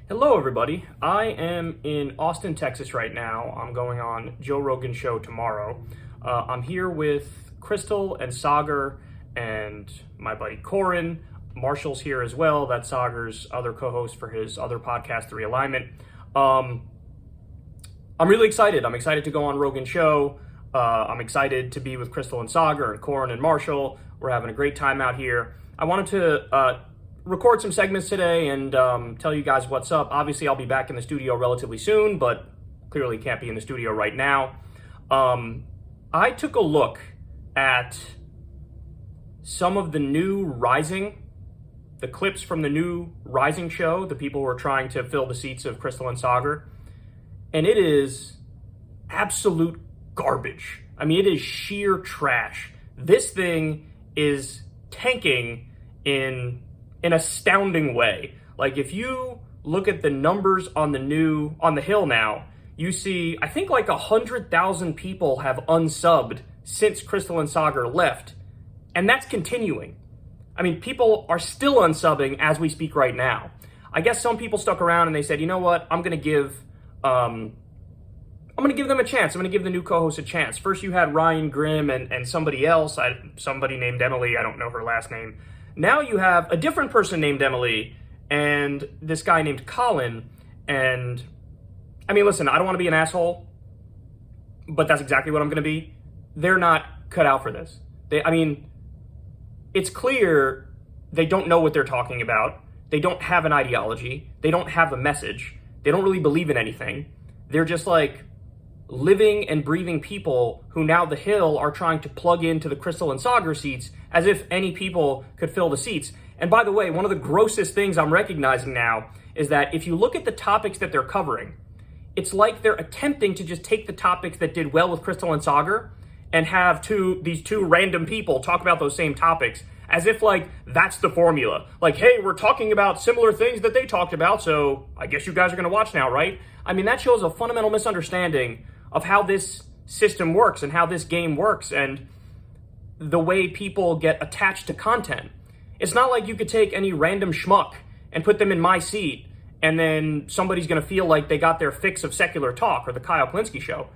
Hello, everybody. I am in Austin, Texas right now. I'm going on Joe Rogan's show tomorrow. I'm here with Crystal and Sagar and my buddy Corin. Marshall's here as well. That's Sagar's other co-host for his other podcast, The Realignment. I'm really excited. I'm excited to go on Rogan's show. I'm excited to be with Crystal and Sagar and Corin and Marshall. We're having a great time out here. I wanted to record some segments today and tell you guys what's up. Obviously, I'll be back in the studio relatively soon, but clearly can't be in the studio right now. I took a look at some of the new Rising, the clips from the new Rising show, the people who are trying to fill the seats of Crystal and Sagar, and it is absolute garbage. I mean, it is sheer trash. This thing is tanking in an astounding way. Like, if you look at the numbers on the Hill now, you see, I think like 100,000 people have unsubbed since Crystal and Sagar left, and that's continuing. I mean, people are still unsubbing as we speak right now. I guess some people stuck around and they said, you know what, I'm gonna give them a chance. I'm gonna give the new co-host a chance. First you had Ryan Grimm and somebody else, somebody named Emily, I don't know her last name. Now you have a different person named Emily and this guy named Colin. And I mean, listen, I don't want to be an asshole, but that's exactly what I'm going to be. They're not cut out for this. It's clear they don't know what they're talking about. They don't have an ideology. They don't have a message. They don't really believe in anything. They're just like living and breathing people who now the Hill are trying to plug into the Crystal and Sagar seats as if any people could fill the seats. And by the way, one of the grossest things I'm recognizing now is that if you look at the topics that they're covering, it's like they're attempting to just take the topics that did well with Crystal and Sagar and have these two random people talk about those same topics as if like that's the formula. Like, hey, we're talking about similar things that they talked about, so I guess you guys are going to watch now, right? I mean, that shows a fundamental misunderstanding of how this system works and how this game works and the way people get attached to content. It's not like you could take any random schmuck and put them in my seat and then somebody's going to feel like they got their fix of secular talk or the Kyle Plinsky show.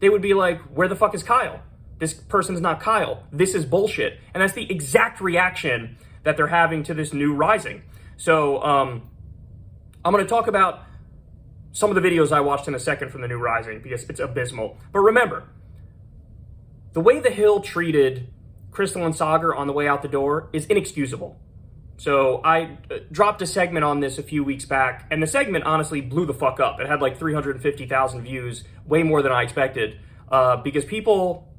They would be like, where the fuck is Kyle? This person's not Kyle. This is bullshit. And that's the exact reaction that they're having to this new Rising. So I'm going to talk about some of the videos I watched in a second from the new Rising because it's abysmal. But remember, the way the Hill treated Crystal and Sagar on the way out the door is inexcusable. So I dropped a segment on this a few weeks back, and the segment honestly blew the fuck up. It had like 350,000 views, way more than I expected, because people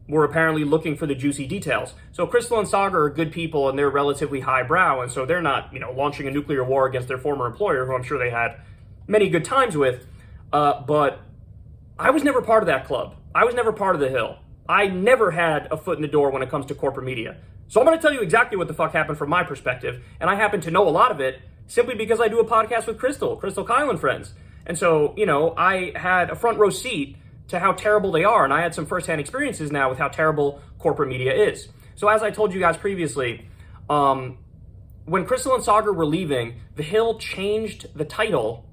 were apparently looking for the juicy details. So Crystal and Sagar are good people, and they're relatively highbrow, and so they're not, launching a nuclear war against their former employer, who I'm sure they had many good times with. But I was never part of that club. I was never part of the Hill. I never had a foot in the door when it comes to corporate media. So I'm going to tell you exactly what the fuck happened from my perspective, and I happen to know a lot of it simply because I do a podcast with Crystal Kyle and Friends. And so, I had a front row seat to how terrible they are, and I had some firsthand experiences now with how terrible corporate media is. So as I told you guys previously, when Crystal and Sagar were leaving, the Hill changed the title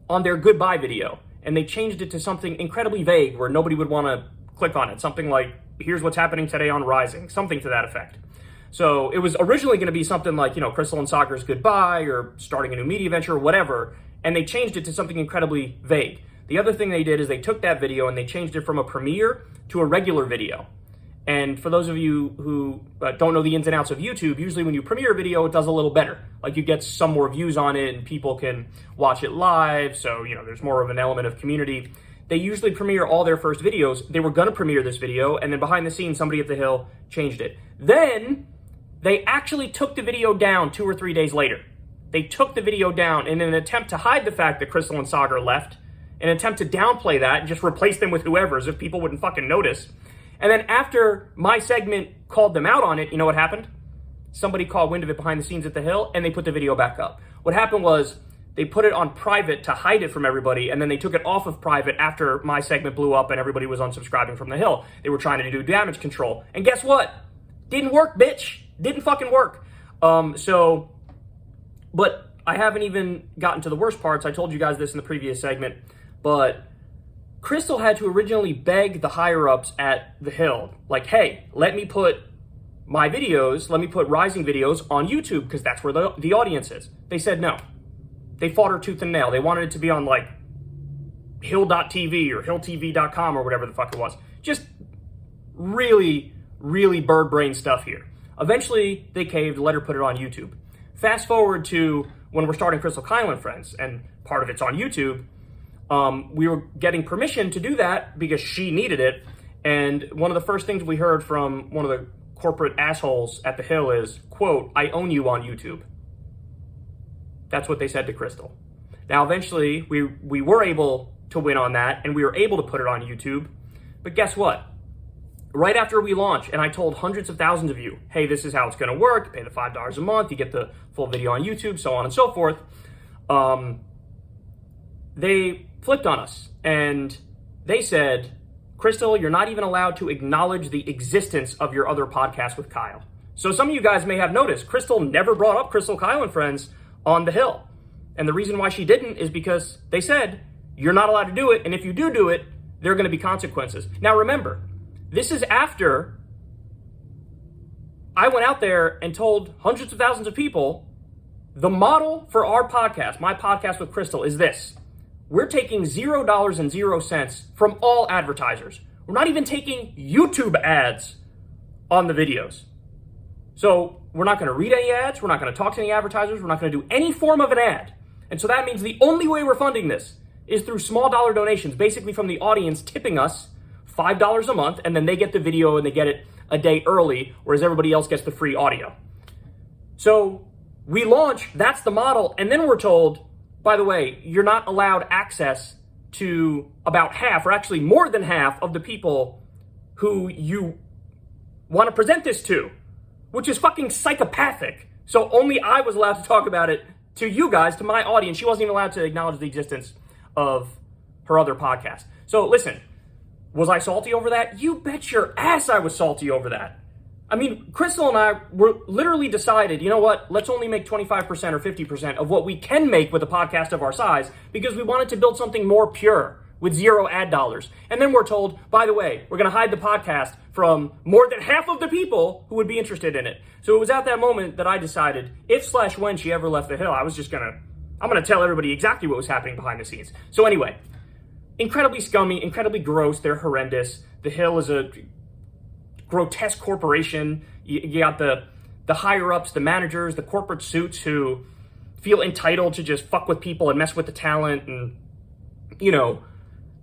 on their goodbye video, and they changed it to something incredibly vague where nobody would want to click on it. Something like, here's what's happening today on Rising, something to that effect. So it was originally going to be something like, Crystal and Sagar's goodbye or starting a new media venture or whatever, and they changed it to something incredibly vague. The other thing they did is they took that video and they changed it from a premiere to a regular video. And for those of you who don't know the ins and outs of YouTube, usually when you premiere a video, it does a little better. Like, you get some more views on it and people can watch it live, so, there's more of an element of community. They usually premiere all their first videos. They were going to premiere this video, and then behind the scenes, somebody at the Hill changed it. Then they actually took the video down 2 or 3 days later. They took the video down in an attempt to hide the fact that Crystal and Sagar left, an attempt to downplay that and just replace them with whoever as if people wouldn't fucking notice. And then after my segment called them out on it, you know what happened? Somebody caught wind of it behind the scenes at the Hill, and they put the video back up. What happened was they put it on private to hide it from everybody, and then they took it off of private after my segment blew up and everybody was unsubscribing from the Hill. They were trying to do damage control. And guess what? Didn't work, bitch. Didn't fucking work. But I haven't even gotten to the worst parts. I told you guys this in the previous segment, but Crystal had to originally beg the higher-ups at the Hill, like, hey, let me put my videos, let me put Rising videos on YouTube, because that's where the audience is. They said no. They fought her tooth and nail. They wanted it to be on, like, hill.tv or hilltv.com or whatever the fuck it was. Just really, really bird brain stuff here. Eventually, they caved, let her put it on YouTube. Fast forward to when we're starting Crystal Kyle and Friends, and part of it's on YouTube. We were getting permission to do that because she needed it. And one of the first things we heard from one of the corporate assholes at the Hill is, quote, I own you on YouTube. That's what they said to Crystal. Now, eventually, we were able to win on that, and we were able to put it on YouTube. But guess what? Right after we launched, and I told hundreds of thousands of you, hey, this is how it's going to work. You pay the $5 a month. You get the full video on YouTube, so on and so forth. They flipped on us, and they said, Crystal, you're not even allowed to acknowledge the existence of your other podcast with Kyle. So some of you guys may have noticed, Crystal never brought up Crystal Kyle and Friends on the Hill. And the reason why she didn't is because they said, you're not allowed to do it, and if you do it, there are going to be consequences. Now remember, this is after I went out there and told hundreds of thousands of people, the model for our podcast, my podcast with Crystal, is this. We're taking $0.00 from all advertisers. We're not even taking YouTube ads on the videos. So we're not going to read any ads. We're not going to talk to any advertisers. We're not going to do any form of an ad. And so that means the only way we're funding this is through small dollar donations, basically from the audience tipping us $5 a month, and then they get the video and they get it a day early, whereas everybody else gets the free audio. So we launch, that's the model, and then we're told, by the way, you're not allowed access to about half, or actually more than half, of the people who you want to present this to, which is fucking psychopathic. So only I was allowed to talk about it to you guys, to my audience. She wasn't even allowed to acknowledge the existence of her other podcast. So listen, was I salty over that? You bet your ass I was salty over that. I mean, Crystal and I were literally decided, you know what, let's only make 25% or 50% of what we can make with a podcast of our size, because we wanted to build something more pure with zero ad dollars. And then we're told, by the way, we're going to hide the podcast from more than half of the people who would be interested in it. So it was at that moment that I decided, if/when she ever left the Hill, I'm going to tell everybody exactly what was happening behind the scenes. So anyway, incredibly scummy, incredibly gross. They're horrendous. The Hill is a grotesque corporation. You got the higher-ups, the managers, the corporate suits who feel entitled to just fuck with people and mess with the talent and, you know,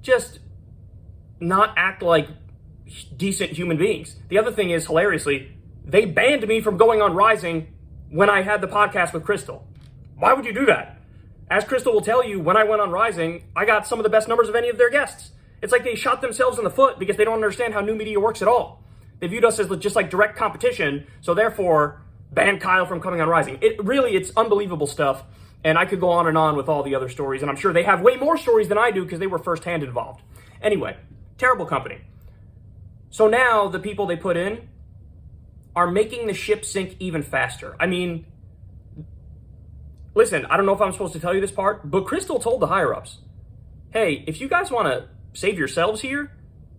just not act like decent human beings. The other thing is, hilariously, they banned me from going on Rising when I had the podcast with Crystal. Why would you do that? As Crystal will tell you, when I went on Rising, I got some of the best numbers of any of their guests. It's like they shot themselves in the foot because they don't understand how new media works at all. They viewed us as just like direct competition, so therefore ban Kyle from coming on Rising. It's unbelievable stuff, and I could go on and on with all the other stories, and I'm sure they have way more stories than I do because they were firsthand involved. Anyway, terrible company. So now the people they put in are making the ship sink even faster. I mean, listen, I don't know if I'm supposed to tell you this part, but Crystal told the higher-ups, hey, if you guys want to save yourselves here,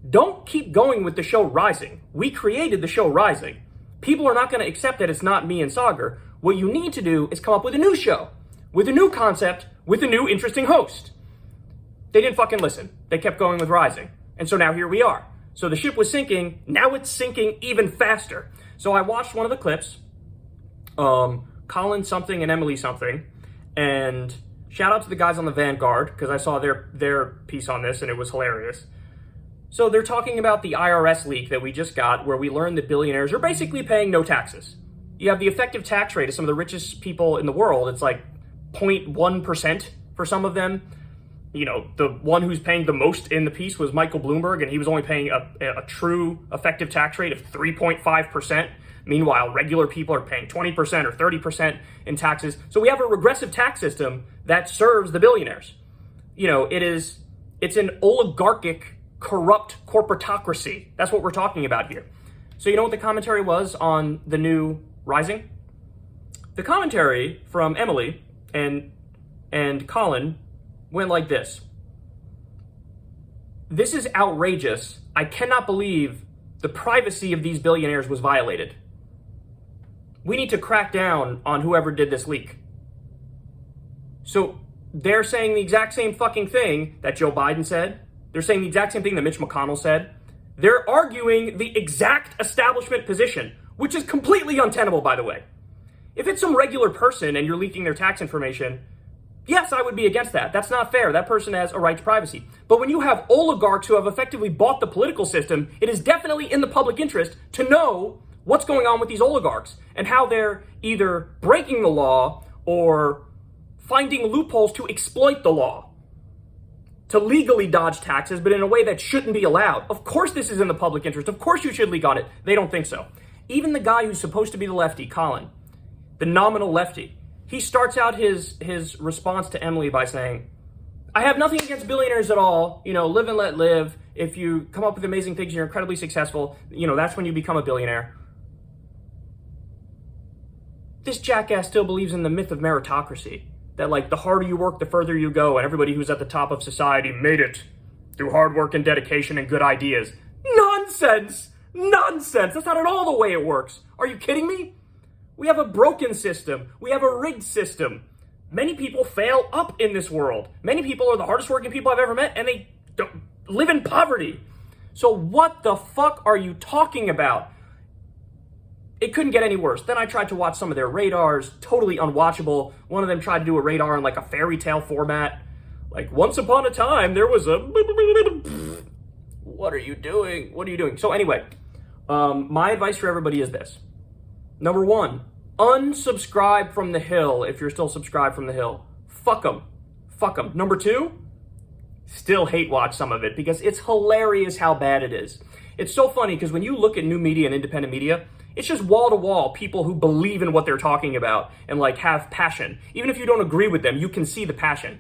don't keep going with the show Rising. We created the show Rising. People are not going to accept that it's not me and Sagar. What you need to do is come up with a new show, with a new concept, with a new interesting host. They didn't fucking listen. They kept going with Rising. And so now here we are. So the ship was sinking. Now it's sinking even faster. So I watched one of the clips, Colin something and Emily something, and shout out to the guys on the Vanguard, because I saw their piece on this and it was hilarious. So they're talking about the IRS leak that we just got, where we learned that billionaires are basically paying no taxes. You have the effective tax rate of some of the richest people in the world. It's like 0.1% for some of them. You know, the one who's paying the most in the piece was Michael Bloomberg, and he was only paying a true effective tax rate of 3.5%. Meanwhile, regular people are paying 20% or 30% in taxes. So we have a regressive tax system that serves the billionaires. You know, it's an oligarchic, corrupt corporatocracy. That's what we're talking about here. So you know what the commentary was on the new Rising? The commentary from Emily and Colin went like this. This is outrageous. I cannot believe the privacy of these billionaires was violated. We need to crack down on whoever did this leak. So they're saying the exact same fucking thing that Joe Biden said. They're saying the exact same thing that Mitch McConnell said. They're arguing the exact establishment position, which is completely untenable, by the way. If it's some regular person and you're leaking their tax information, yes, I would be against that. That's not fair. That person has a right to privacy. But when you have oligarchs who have effectively bought the political system, it is definitely in the public interest to know what's going on with these oligarchs and how they're either breaking the law or finding loopholes to exploit the law, to legally dodge taxes, but in a way that shouldn't be allowed. Of course this is in the public interest. Of course you should leak on it. They don't think so. Even the guy who's supposed to be the lefty, Colin, the nominal lefty, he starts out his response to Emily by saying, I have nothing against billionaires at all. You know, live and let live. If you come up with amazing things, you're incredibly successful. You know, that's when you become a billionaire. This jackass still believes in the myth of meritocracy. That, like, the harder you work, the further you go, and everybody who's at the top of society made it through hard work and dedication and good ideas. Nonsense! Nonsense! That's not at all the way it works. Are you kidding me? We have a broken system. We have a rigged system. Many people fail up in this world. Many people are the hardest working people I've ever met, and they don't live in poverty. So what the fuck are you talking about? It couldn't get any worse. Then I tried to watch some of their radars, totally unwatchable. One of them tried to do a radar in like a fairy tale format. Like, once upon a time, there was a... What are you doing? What are you doing? So anyway, my advice for everybody is this. Number one, unsubscribe from the Hill if you're still subscribed from the Hill. Fuck them. Fuck them. Number two, still hate watch some of it because it's hilarious how bad it is. It's so funny because when you look at new media and independent media, it's just wall to wall people who believe in what they're talking about and like have passion. Even if you don't agree with them, you can see the passion.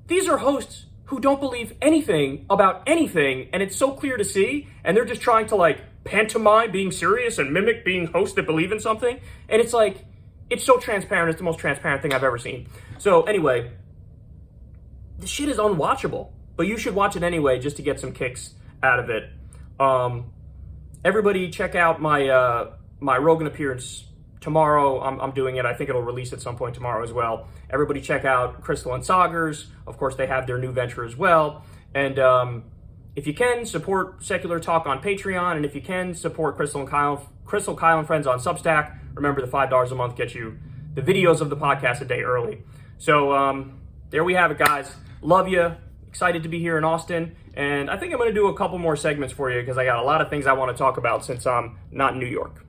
These are hosts who don't believe anything about anything, and it's so clear to see, and they're just trying to like pantomime being serious and mimic being hosts that believe in something. And it's like, it's so transparent. It's the most transparent thing I've ever seen. So anyway, this shit is unwatchable, but you should watch it anyway just to get some kicks out of it. Everybody check out my my Rogan appearance tomorrow. I'm doing it. I think it'll release at some point tomorrow as well. Everybody check out Crystal and Saugers. Of course, they have their new venture as well. And if you can, support Secular Talk on Patreon. And if you can, support Crystal, Kyle, and Friends on Substack. Remember, the $5 a month gets you the videos of the podcast a day early. So there we have it, guys. Love you. Excited to be here in Austin. And I think I'm going to do a couple more segments for you because I got a lot of things I want to talk about since I'm not in New York.